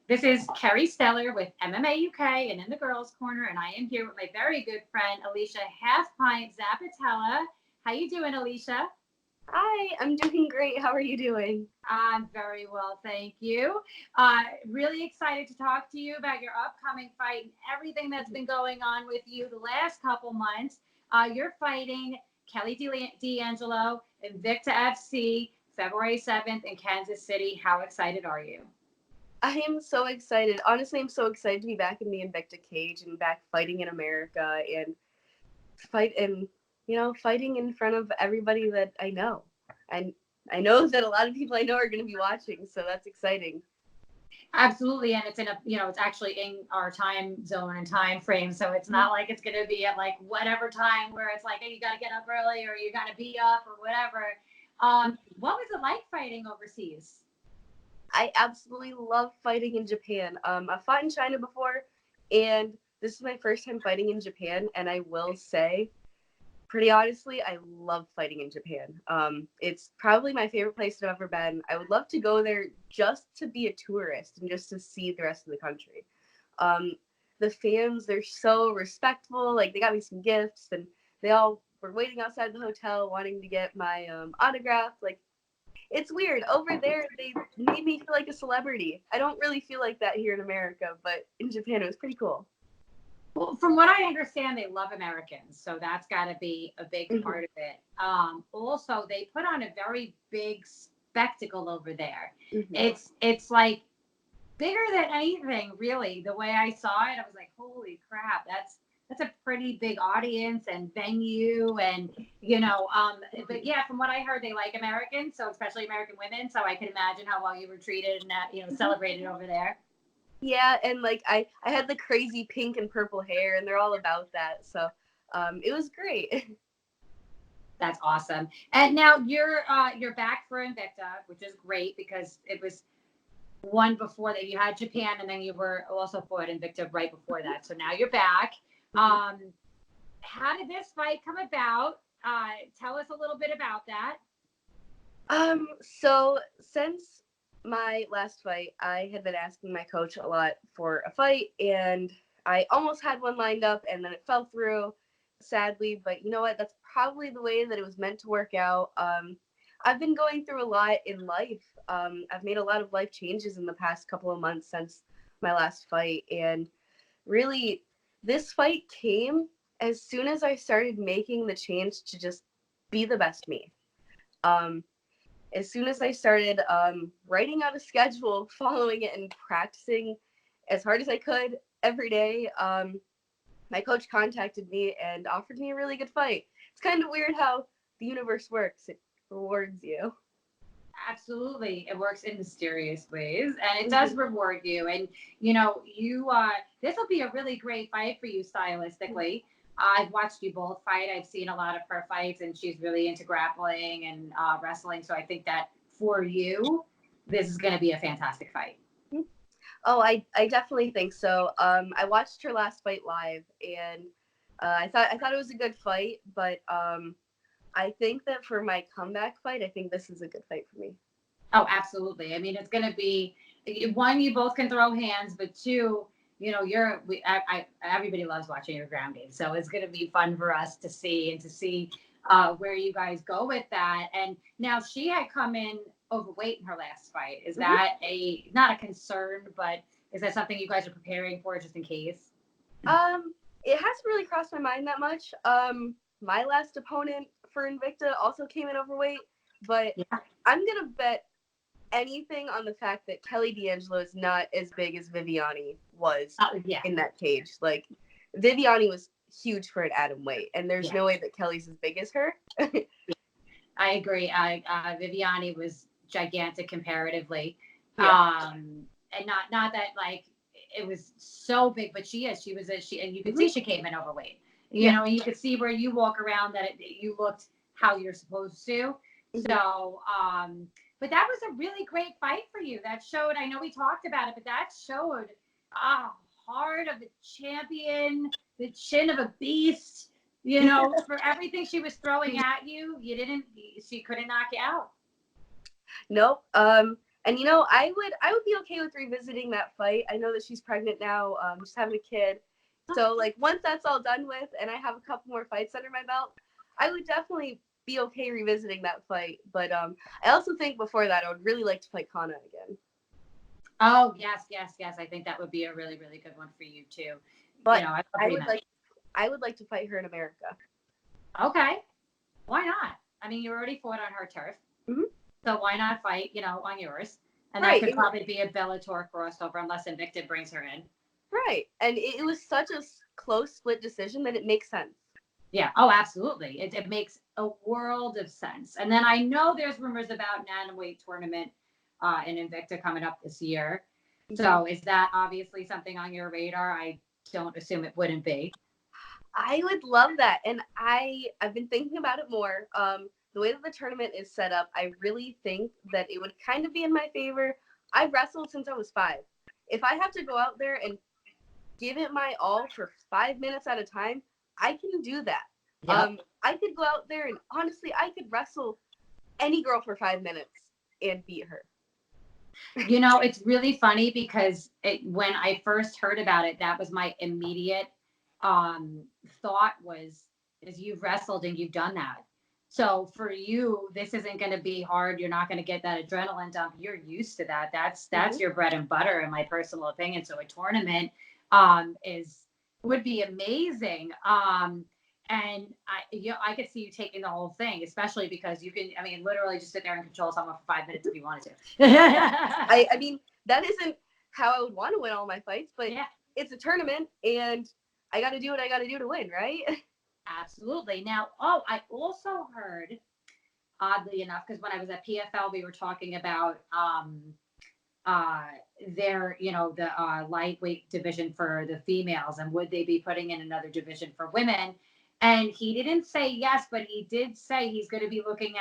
This is Kerry Steller with MMA UK and in the Girls Corner, and I am here with my very good friend Alesha Zappitella. How you doing, Alesha? Hi, I'm doing great. How are you doing? I'm very well, thank you. Really excited to talk to you about your upcoming fight and everything that's been going on with you the last couple months. You're fighting Kelly D'Angelo, Invicta FC, February 7th in Kansas City. How excited are you? I am so excited. Honestly, I'm so excited to be back in the Invicta cage and back fighting in America and fighting in front of everybody that I know. And I know that a lot of people I know are going to be watching, so that's exciting. Absolutely, and it's it's actually in our time zone and time frame, so it's not like it's going to be at like whatever time where it's like, hey, you got to get up early or you got to be up or whatever. What was it like fighting overseas? I absolutely love fighting in Japan. I've fought in China before, and this is my first time fighting in Japan, and I will say, pretty honestly, I love fighting in Japan. It's probably my favorite place I've ever been. I would love to go there just to be a tourist and just to see the rest of the country. The fans, they're so respectful. Like, they got me some gifts, and they all were waiting outside the hotel wanting to get my autograph. Like, it's weird. Over there, they made me feel like a celebrity. I don't really feel like that here in America, but in Japan, it was pretty cool. Well, from what I understand, they love Americans, so that's got to be a big part of it. Also, they put on a very big spectacle over there. It's like bigger than anything, really. The way I saw it, I was like, holy crap, that's a pretty big audience and venue, and but yeah, from what I heard, they like Americans, so especially American women. So I can imagine how well you were treated and celebrated over there. Yeah, and like I had the crazy pink and purple hair, and they're all about that. So it was great. That's awesome. And now you're back for Invicta, which is great because it was one before that. You had Japan, and then you were also fought Invicta right before that. So now you're back. How did this fight come about? Tell us a little bit about that. So since my last fight, I had been asking my coach a lot for a fight, and I almost had one lined up, and then it fell through, sadly. But you know what? That's probably the way that it was meant to work out. I've been going through a lot in life. I've made a lot of life changes in the past couple of months since my last fight, and really, this fight came as soon as I started making the change to just be the best me. As soon as I started writing out a schedule, following it, and practicing as hard as I could every day, my coach contacted me and offered me a really good fight. It's kind of weird how the universe works. It rewards you. Absolutely. It works in mysterious ways, and it does reward you. And, this will be a really great fight for you stylistically. I've watched you both fight. I've seen a lot of her fights, and she's really into grappling and wrestling. So I think that for you, this is going to be a fantastic fight. Oh, I definitely think so. I watched her last fight live, and I thought it was a good fight, but I think that for my comeback fight, I think this is a good fight for me. Oh, absolutely. I mean, it's going to be one, you both can throw hands, but two, everybody loves watching your ground game. So it's going to be fun for us to see where you guys go with that. And now she had come in overweight in her last fight. Is that not a concern, but is that something you guys are preparing for just in case? It hasn't really crossed my mind that much. My last opponent for Invicta also came in overweight, but I'm going to bet anything on the fact that Kelly D'Angelo is not as big as Viviani was in that cage. Like, Viviani was huge for an atom weight, and there's no way that Kelly's as big as her. I agree. Viviani was gigantic comparatively. And not that like it was so big, but she and you could see she came in overweight. You know, and you could see where you walk around that you looked how you're supposed to. So, but that was a really great fight for you. That showed, I know we talked about it, but that showed heart of a champion, the chin of a beast, for everything she was throwing at you, she couldn't knock you out. Nope. And I would be okay with revisiting that fight. I know that she's pregnant now, just having a kid. So like once that's all done with and I have a couple more fights under my belt, I would definitely be okay revisiting that fight. But I also think before that I would really like to fight Kana again. Oh, yes. I think that would be a really, really good one for you too. But I would like to fight her in America. Okay. Why not? I mean, you already fought on her turf. Mm-hmm. So why not fight, on yours? And right. That could probably be a Bellator crossover unless Invicta brings her in. Right. And it was such a close split decision that it makes sense. Yeah. Oh, absolutely. It makes a world of sense. And then I know there's rumors about an atomweight tournament in Invicta coming up this year. Mm-hmm. So is that obviously something on your radar? I don't assume it wouldn't be. I would love that. And I've been thinking about it more. The way that the tournament is set up, I really think that it would kind of be in my favor. I've wrestled since I was 5. If I have to go out there and give it my all for 5 minutes at a time, I can do that. Yep. I could go out there and honestly, I could wrestle any girl for 5 minutes and beat her. It's really funny because when I first heard about it, that was my immediate thought is you've wrestled and you've done that. So for you, this isn't going to be hard. You're not going to get that adrenaline dump. You're used to that. That's mm-hmm. your bread and butter, in my personal opinion. So a tournament would be amazing. And I could see you taking the whole thing, especially because you can, literally just sit there and control someone for 5 minutes if you wanted to. I mean, that isn't how I would want to win all my fights, but yeah. It's a tournament and I got to do what I got to do to win, right? Absolutely. Now, I also heard, oddly enough, because when I was at PFL, we were talking about the lightweight division for the females, and would they be putting in another division for women? And he didn't say yes, but he did say he's going to be looking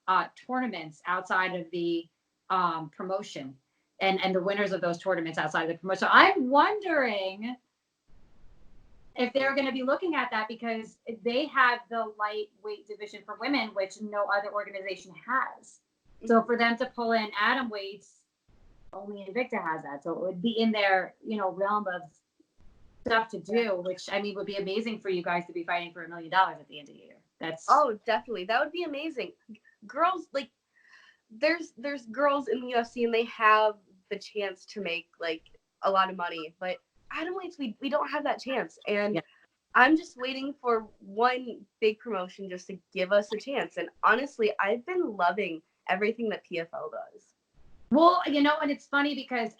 at tournaments outside of the promotion and the winners of those tournaments outside of the promotion. So I'm wondering if they're going to be looking at that, because they have the lightweight division for women, which no other organization has. So for them to pull in atom weights, only Invicta has that. So it would be in their, realm of stuff to do, which would be amazing for you guys to be fighting for $1 million at the end of the year. Definitely. That would be amazing. Girls, like, there's girls in the UFC and they have the chance to make like a lot of money, but atomweights, we don't have that chance. And yeah. I'm just waiting for one big promotion just to give us a chance. And honestly, I've been loving everything that PFL does. Well, and it's funny because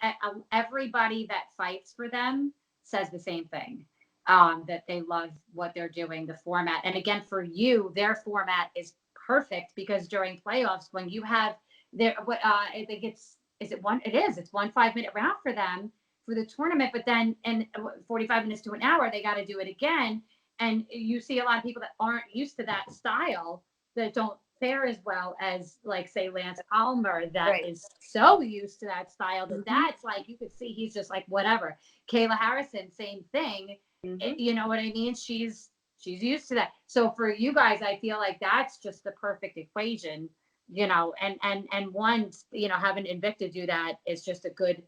everybody that fights for them says the same thing, that they love what they're doing, the format. And again, for you, their format is perfect because during playoffs, when you have I think it's 1 5-minute round for them for the tournament, but then in 45 minutes to an hour, they got to do it again. And you see a lot of people that aren't used to that style, that don't fare as well as, like, say, Lance Palmer, that right. is so used to that style that that's like, you could see he's just like, whatever. Kayla Harrison, same thing. You know what I mean? She's used to that. So for you guys, I feel like that's just the perfect equation, and one, having Invicta do that is just a good,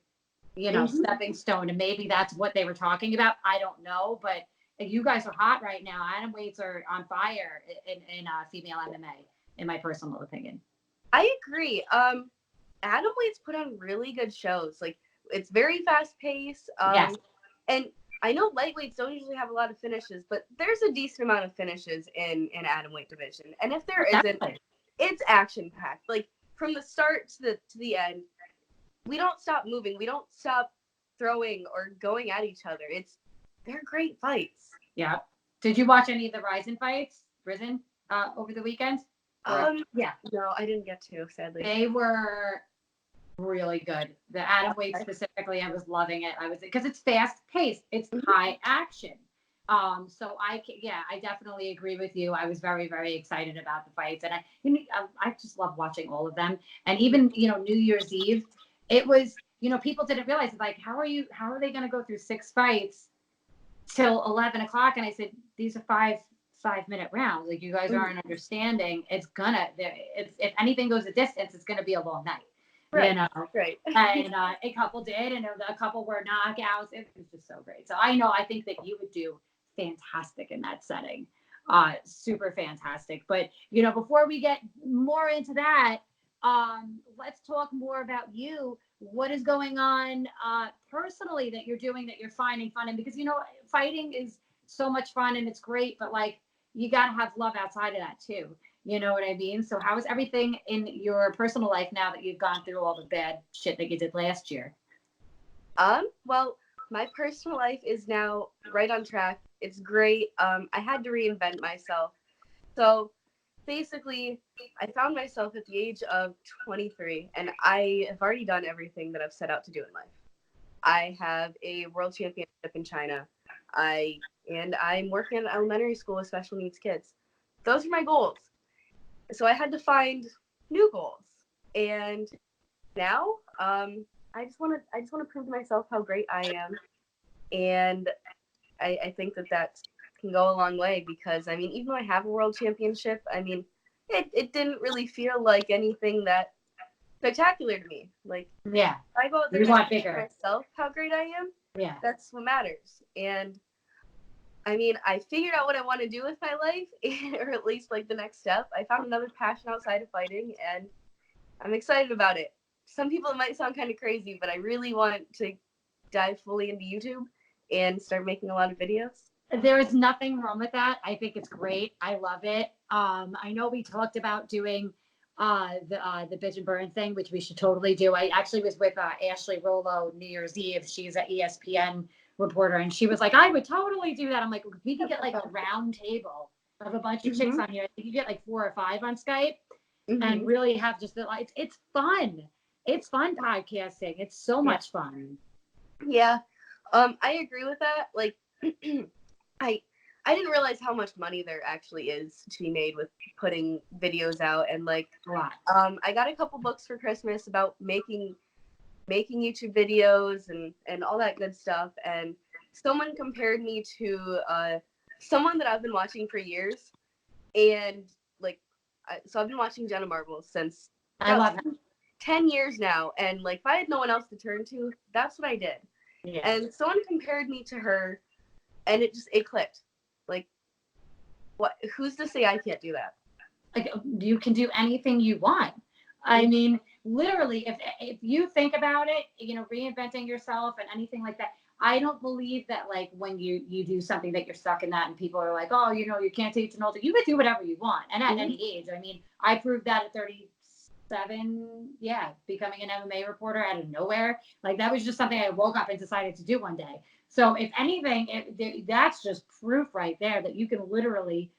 stepping stone. And maybe that's what they were talking about. I don't know, but you guys are hot right now. Atom weights are on fire in female MMA, in my personal opinion. I agree. Atom weights put on really good shows. Like, it's very fast paced. Yes. And I know lightweights don't usually have a lot of finishes, but there's a decent amount of finishes in atom weight division. And if there isn't, it's action packed. Like, from the start to the end, we don't stop moving. We don't stop throwing or going at each other. They're great fights. Yeah. Did you watch any of the Risen over the weekend? Yeah. No, I didn't get to, sadly. They were really good. The atom weight specifically, I was loving it. Because it's fast paced. It's high action. So I definitely agree with you. I was very, very excited about the fights, and I just love watching all of them. And even, New Year's Eve, it was, people didn't realize, like, how are they going to go through 6 fights till 11 o'clock? And I said, these are 5-minute rounds. Like, you guys aren't understanding. It's gonna, if anything goes a distance, it's gonna be a long night. you know. Right. And a couple did, and a couple were knockouts. It was just so great. So I think that you would do fantastic in that setting. Super fantastic. But before we get more into that, let's talk more about you. What is going on personally that you're doing that you're finding fun in? Because fighting is so much fun and it's great, but like you gotta have love outside of that too. You know what I mean? So how is everything in your personal life now that you've gone through all the bad shit that you did last year? Well, my personal life is now right on track. It's great. I had to reinvent myself. So basically, I found myself at the age of 23, and I have already done everything that I've set out to do in life. I have a world championship in China. I'm working at elementary school with special needs kids. Those are my goals. So I had to find new goals. And now, I just want to prove to myself how great I am. And I think that can go a long way because, I mean, even though I have a world championship, I mean, it didn't really feel like anything that spectacular to me. Like, yeah, I go out there and I prove to myself how great I am. Yeah, that's what matters. And I mean, I figured out what I want to do with my life, or at least like the next step. I found another passion outside of fighting, and I'm excited about it. Some people, it might sound kind of crazy, but I really want to dive fully into YouTube and start making a lot of videos. There is nothing wrong with that. I think it's great. I love it. I know we talked about doing the bitch and burn thing, which we should totally do. I actually was with Ashley Rollo New Year's Eve. She's an ESPN reporter, and she was like, I would totally do that. I'm like, we could get like a round table of a bunch of chicks on here. I think you get like 4 or 5 on Skype and really have just it's fun. It's fun podcasting. It's so much fun. Yeah. I agree with that. Like I didn't realize how much money there actually is to be made with putting videos out, and like I got a couple books for Christmas about making YouTube videos and all that good stuff, and someone compared me to someone that I've been watching for years, and like so I've been watching Jenna Marbles since I love her. 10 years now, and like if I had no one else to turn to, that's what I did. Yeah. And someone compared me to her, and it clicked. Like, what? Who's to say I can't do that? Like, you can do anything you want. I mean, literally, if you think about it, reinventing yourself and anything like that. I don't believe that like when you do something that you're stuck in that and people are like, oh, you can't teach an older. You can do whatever you want, and at any age. I mean, I proved that at 37. Yeah, becoming an MMA reporter out of nowhere. Like that was just something I woke up and decided to do one day. So if anything, that's just proof right there that you can literally.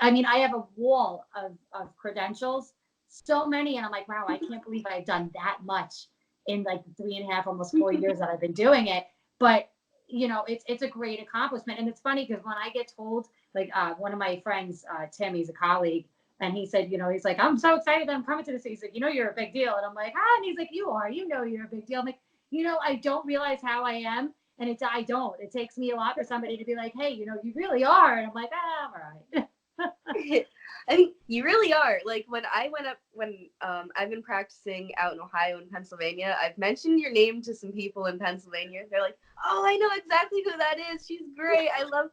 I mean, I have a wall of credentials, so many, and I'm like, wow, I can't believe I've done that much in like 3.5, almost 4 years that I've been doing it. But it's a great accomplishment, and it's funny because when I get told, like one of my friends, Tim, he's a colleague, and he said, he's like, I'm so excited that I'm coming to this. He's like, you're a big deal, and I'm like, and he's like, you are, you're a big deal. I'm like, I don't realize how I am, and I don't. It takes me a lot for somebody to be like, hey, you really are, and I'm like, all right. I mean, you really are. Like when I've been practicing out in Ohio and Pennsylvania, I've mentioned your name to some people in Pennsylvania. They're like, "Oh, I know exactly who that is. She's great. I love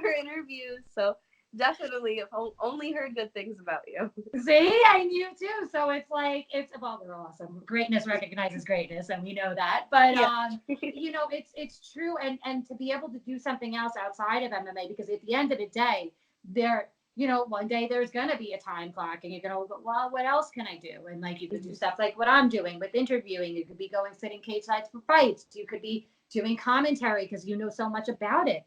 her interviews." So definitely, I've only heard good things about you. See, I knew too. So it's like well, they're awesome. Greatness recognizes greatness, and we know that. But it's true, and to be able to do something else outside of MMA, because at the end of the day, one day there's gonna be a time clock, and you're gonna go, well, what else can I do? And like you could do stuff like what I'm doing with interviewing. You could be going sitting cage sides for fights. You could be doing commentary because you know so much about it.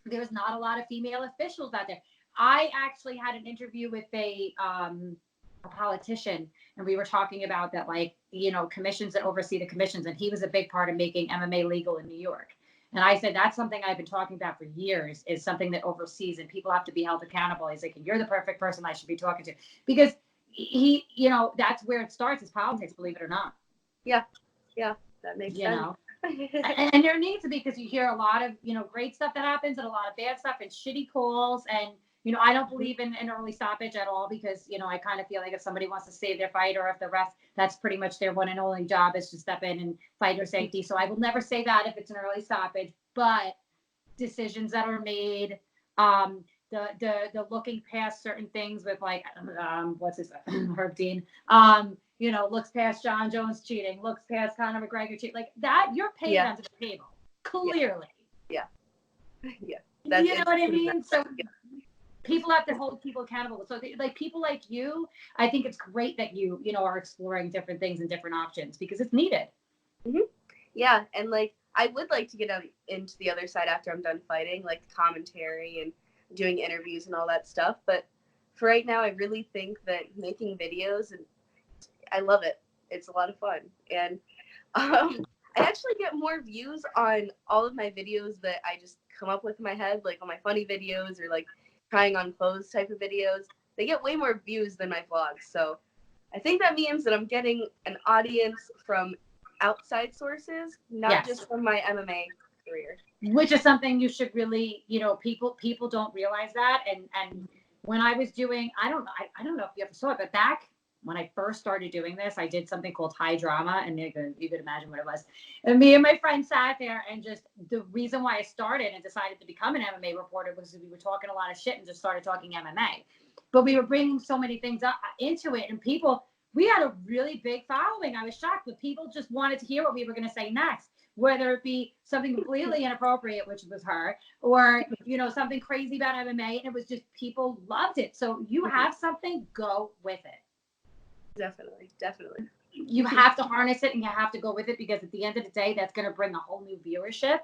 There's not a lot of female officials out there. I actually had an interview with a politician, and we were talking about that, like, commissions that oversee the commissions, and he was a big part of making MMA legal in New York. And I said, that's something I've been talking about for years, is something that oversees, and people have to be held accountable. He's like, you're the perfect person I should be talking to, because he, that's where it starts, is politics, believe it or not. Yeah, that makes sense. And there needs to be, because you hear a lot of great stuff that happens and a lot of bad stuff and shitty calls, and I don't believe in an early stoppage at all because, I kind of feel like if somebody wants to save their fight or if the ref, that's pretty much their one and only job is to step in and fight your safety. So I will never say that if it's an early stoppage, but decisions that are made, the looking past certain things with like, what's his Herb Dean, looks past John Jones cheating, looks past Conor McGregor cheating, like that, you're paid under the table, clearly. Yeah. You know what I mean? So people have to hold people accountable. So like people like you, I think it's great that you are exploring different things and different options because it's needed. Mm-hmm. Yeah, and like I would like to get out into the other side after I'm done fighting, like commentary and doing interviews and all that stuff. But for right now, I really think that making videos, and I love it. It's a lot of fun, and I actually get more views on all of my videos that I just come up with in my head, like on my funny videos or like trying on clothes type of videos. They get way more views than my vlogs. So I think that means that I'm getting an audience from outside sources, not just from my MMA career. Which is something you should really, people don't realize that. And when I was doing, I don't know if you ever saw it, but back when I first started doing this, I did something called High Drama, and you could imagine what it was. And me and my friend sat there, and just the reason why I started and decided to become an MMA reporter was we were talking a lot of shit and just started talking MMA. But we were bringing so many things up into it, and we had a really big following. I was shocked, but people just wanted to hear what we were going to say next, whether it be something completely inappropriate, which was her, or, something crazy about MMA. And it was just, people loved it. So you have something, go with it. Definitely. You have to harness it and you have to go with it because at the end of the day, that's going to bring a whole new viewership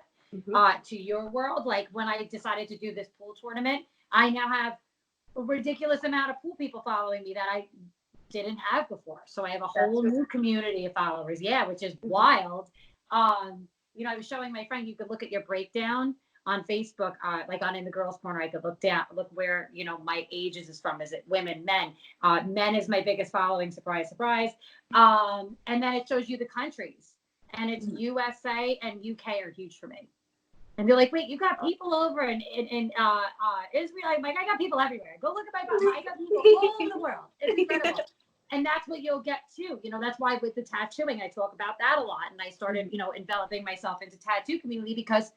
to your world. Like when I decided to do this pool tournament, I now have a ridiculous amount of pool people following me that I didn't have before. So I have a whole new community of followers. Yeah, which is wild. I was showing my friend, you could look at your breakdown on Facebook, like on In the Girls Corner, I could look where, my ages is from. Is it women, men? Men is my biggest following, surprise, surprise. And then it shows you the countries, and it's USA and UK are huge for me. And they're like, wait, you got people over in Israel? I'm like, I got people everywhere. Go look at my phone. I got people all over the world. It's incredible. And that's what you'll get too. That's why with the tattooing, I talk about that a lot. And I started, enveloping myself into tattoo community because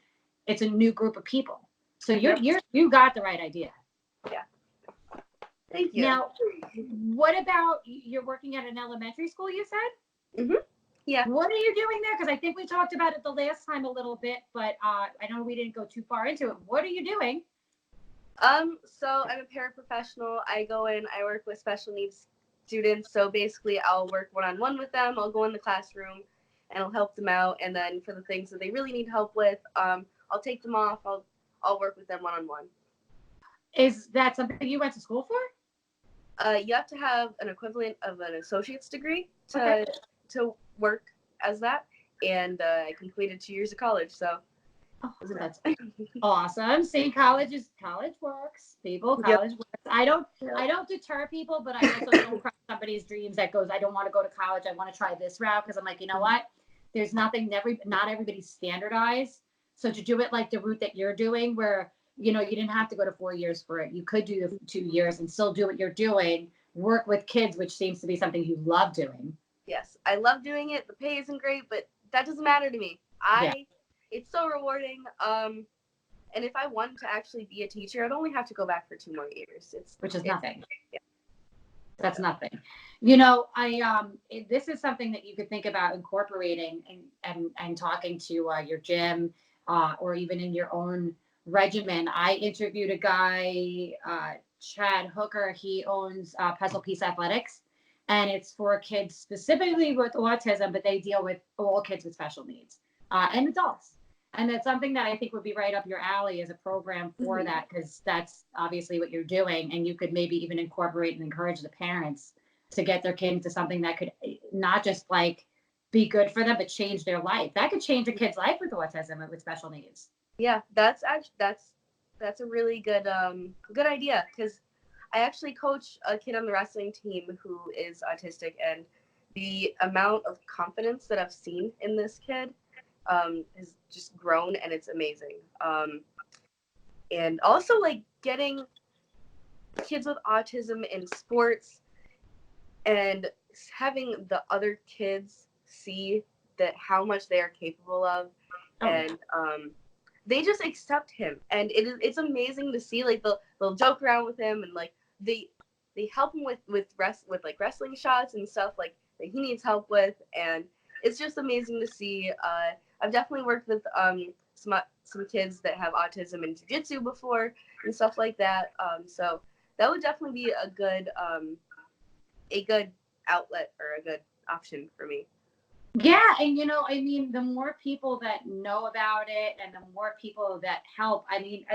it's a new group of people. So you got the right idea. Yeah. Thank you. Now, what about you're working at an elementary school, you said? Mm-hmm. Yeah. What are you doing there? Because I think we talked about it the last time a little bit, but I know we didn't go too far into it. What are you doing? So I'm a paraprofessional. I go in, I work with special needs students. So basically I'll work one-on-one with them. I'll go in the classroom and I'll help them out. And then for the things that they really need help with, I'll take them off. I'll work with them one-on-one. Is that something you went to school for? You have to have an equivalent of an associate's degree to work as that. And I completed 2 years of college. So that's awesome. See, college works, people. College works. I don't deter people, but I also don't crush somebody's dreams that goes, I don't want to go to college. I want to try this route because I'm like, you know what? There's not everybody's standardized. So to do it like the route that you're doing, where you didn't have to go to 4 years for it. You could do the 2 years and still do what you're doing. Work with kids, which seems to be something you love doing. Yes, I love doing it. The pay isn't great, but that doesn't matter to me. It's so rewarding. And if I wanted to actually be a teacher, I'd only have to go back for 2 more years. Which is nothing. Yeah. That's nothing. This is something that you could think about incorporating and talking to your gym or even in your own regimen. I interviewed a guy, Chad Hooker. He owns Puzzle Piece Athletics, and it's for kids specifically with autism, but they deal with all kids with special needs and adults. And that's something that I think would be right up your alley as a program for that, because that's obviously what you're doing. And you could maybe even incorporate and encourage the parents to get their kid into something that could not just like be good for them, but change their life. That could change a kid's life with autism and with special needs. Yeah, that's a really good idea, because I actually coach a kid on the wrestling team who is autistic, and the amount of confidence that I've seen in this kid has just grown, and it's amazing. And also like getting kids with autism in sports and having the other kids see that how much they are capable of, and they just accept him, and it's amazing to see. Like they'll joke around with him, and like they help him with like wrestling shots and stuff like that he needs help with, and it's just amazing to see. I've definitely worked with some kids that have autism in jiu-jitsu before and stuff like that. So that would definitely be a good outlet or a good option for me. Yeah, and I mean, the more people that know about it and the more people that help, I mean,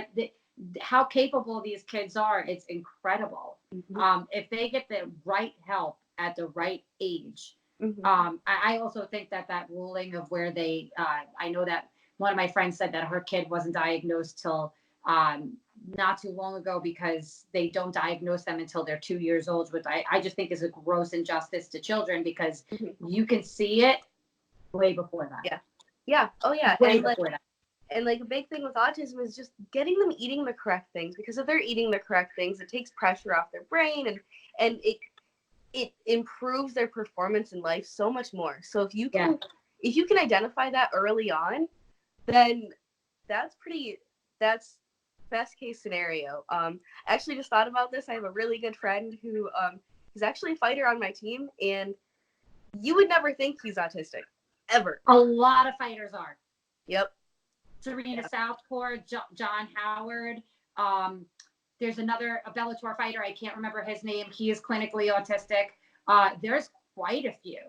how capable these kids are, it's incredible. Mm-hmm. If they get the right help at the right age. Mm-hmm. I also think that ruling of where they, I know that one of my friends said that her kid wasn't diagnosed till not too long ago because they don't diagnose them until they're 2 years old, which I just think is a gross injustice to children because you can see it way before that. Yeah. Yeah. Oh yeah. Way before that. And like a big thing with autism is just getting them eating the correct things, because if they're eating the correct things, it takes pressure off their brain and it improves their performance in life so much more. So if you can identify that early on, then that's best case scenario. I actually just thought about this. I have a really good friend who is actually a fighter on my team, and you would never think he's autistic, ever. A lot of fighters are. Yep. Serena Southport, John Howard. There's a Bellator fighter. I can't remember his name. He is clinically autistic. There's quite a few.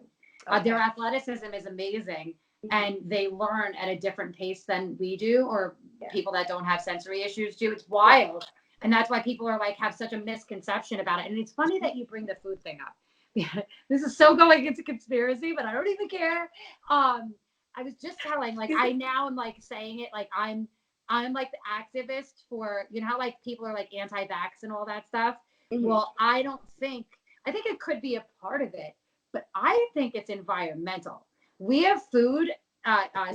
Their athleticism is amazing, and they learn at a different pace than we do, or people that don't have sensory issues do. It's wild, and that's why people are like have such a misconception about it. And it's funny that you bring the food thing up. This is so going into conspiracy, but I don't even care. I was just telling, like, I now am like saying it like I'm like the activist for, how like people are like anti-vax and all that stuff. Mm-hmm. Well, I think it could be a part of it, but I think it's environmental. We have food,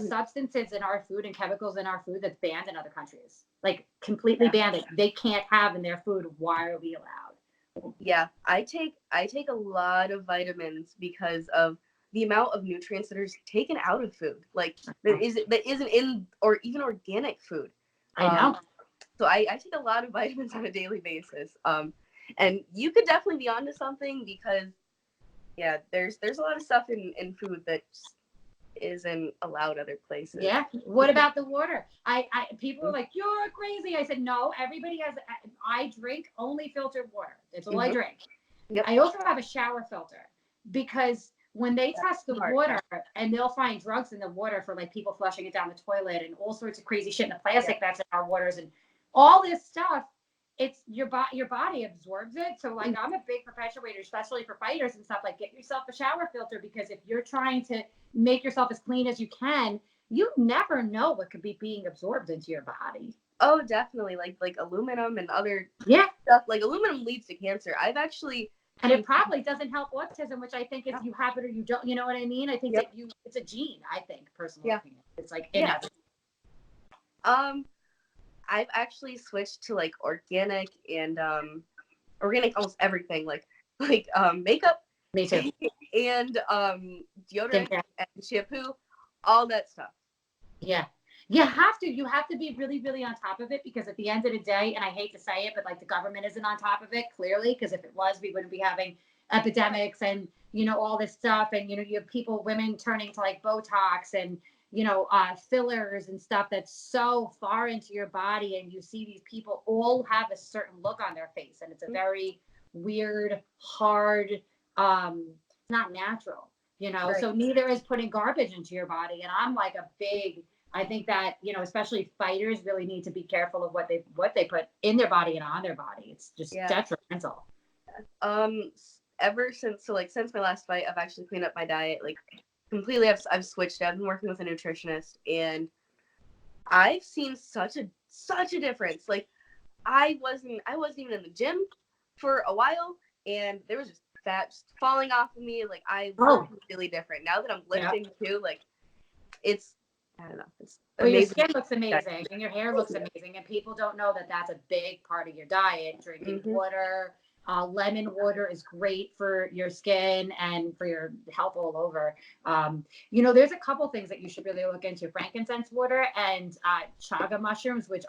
substances in our food and chemicals in our food that's banned in other countries, like completely banned. They can't have in their food. Why are we allowed? Yeah, I take a lot of vitamins because of the amount of nutrients that are taken out of food, like that isn't in or even organic food. I know. So I take a lot of vitamins on a daily basis. And you could definitely be onto something because there's a lot of stuff in food that just isn't allowed other places. Yeah. What about the water? People are like, you're crazy. I said, no, everybody has. I drink only filtered water. That's all I drink. Yep. I also have a shower filter because when they test the water and they'll find drugs in the water for like people flushing it down the toilet and all sorts of crazy shit in the plastic that's in our waters and all this stuff, it's your body absorbs it. So like I'm a big perpetuator, especially for fighters and stuff, like get yourself a shower filter, because if you're trying to make yourself as clean as you can, you never know what could be being absorbed into your body. Oh, definitely. Like aluminum and other stuff. Like aluminum leads to cancer. I've actually. And it probably doesn't help autism, which I think if you have it or you don't, you know what I mean? I think that it's a gene, I think, personally. It's like inevitable. I've actually switched to like organic and organic almost everything, like makeup. Me too. And deodorant and shampoo, all that stuff. Yeah. You have to be really, really on top of it, because at the end of the day, and I hate to say it, but like the government isn't on top of it, clearly, because if it was, we wouldn't be having epidemics and, all this stuff. And, you have women turning to like Botox and, fillers and stuff that's so far into your body. And you see these people all have a certain look on their face. And it's a very weird, hard, not natural, Right. So neither is putting garbage into your body. And I'm like I think that, especially fighters really need to be careful of what they put in their body and on their body. It's just detrimental. Ever since my last fight, I've actually cleaned up my diet, like completely. I've switched. I've been working with a nutritionist, and I've seen such a difference. Like I wasn't even in the gym for a while, and there was just fat just falling off of me. Like I look really different now that I'm lifting too. Like it's I don't know. It's Well, your amazing. skin looks amazing and your hair looks amazing, and people don't know that that's a big part of your diet. Drinking water, lemon water is great for your skin and for your health all over. There's a couple things that you should really look into: frankincense water and chaga mushrooms, which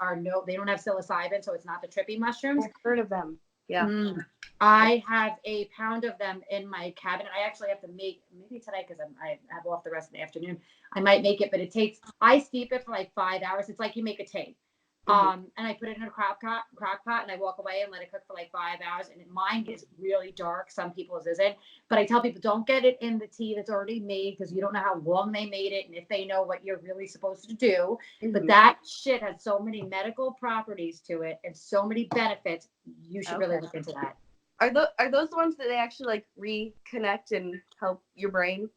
they don't have psilocybin, so it's not the trippy mushrooms. I've heard of them. Yeah. I have a pound of them in my cabinet. I actually have to make maybe today because I have off the rest of the afternoon. I might make it, but I steep it for like 5 hours. It's like you make a tea. And I put it in a crock pot and I walk away and let it cook for like 5 hours. And mine gets really dark. Some people's isn't. But I tell people, don't get it in the tea that's already made because you don't know how long they made it and if they know what you're really supposed to do. But that shit has so many medical properties to it and so many benefits. You should really look into that. Are those the ones that they actually like reconnect and help your brain?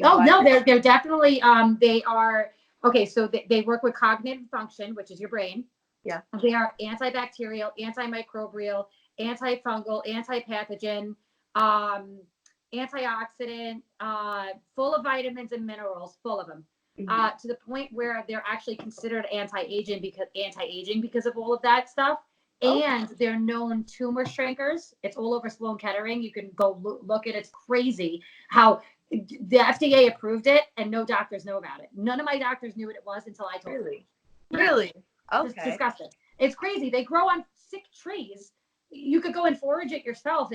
Oh no, they're definitely they are okay. So they work with cognitive function, which is your brain. Yeah. They are antibacterial, antimicrobial, antifungal, antipathogen, antioxidant, full of vitamins and minerals, full of them. To the point where they're actually considered anti-aging because of all of that stuff. And they're known tumor shrinkers. It's all over Sloan Kettering. You can go look at it. It's crazy how the FDA approved it and no doctors know about it. None of my doctors knew what it was until I told them. Really? Okay. It's disgusting. It's crazy. They grow on sick trees. You could go and forage it yourself.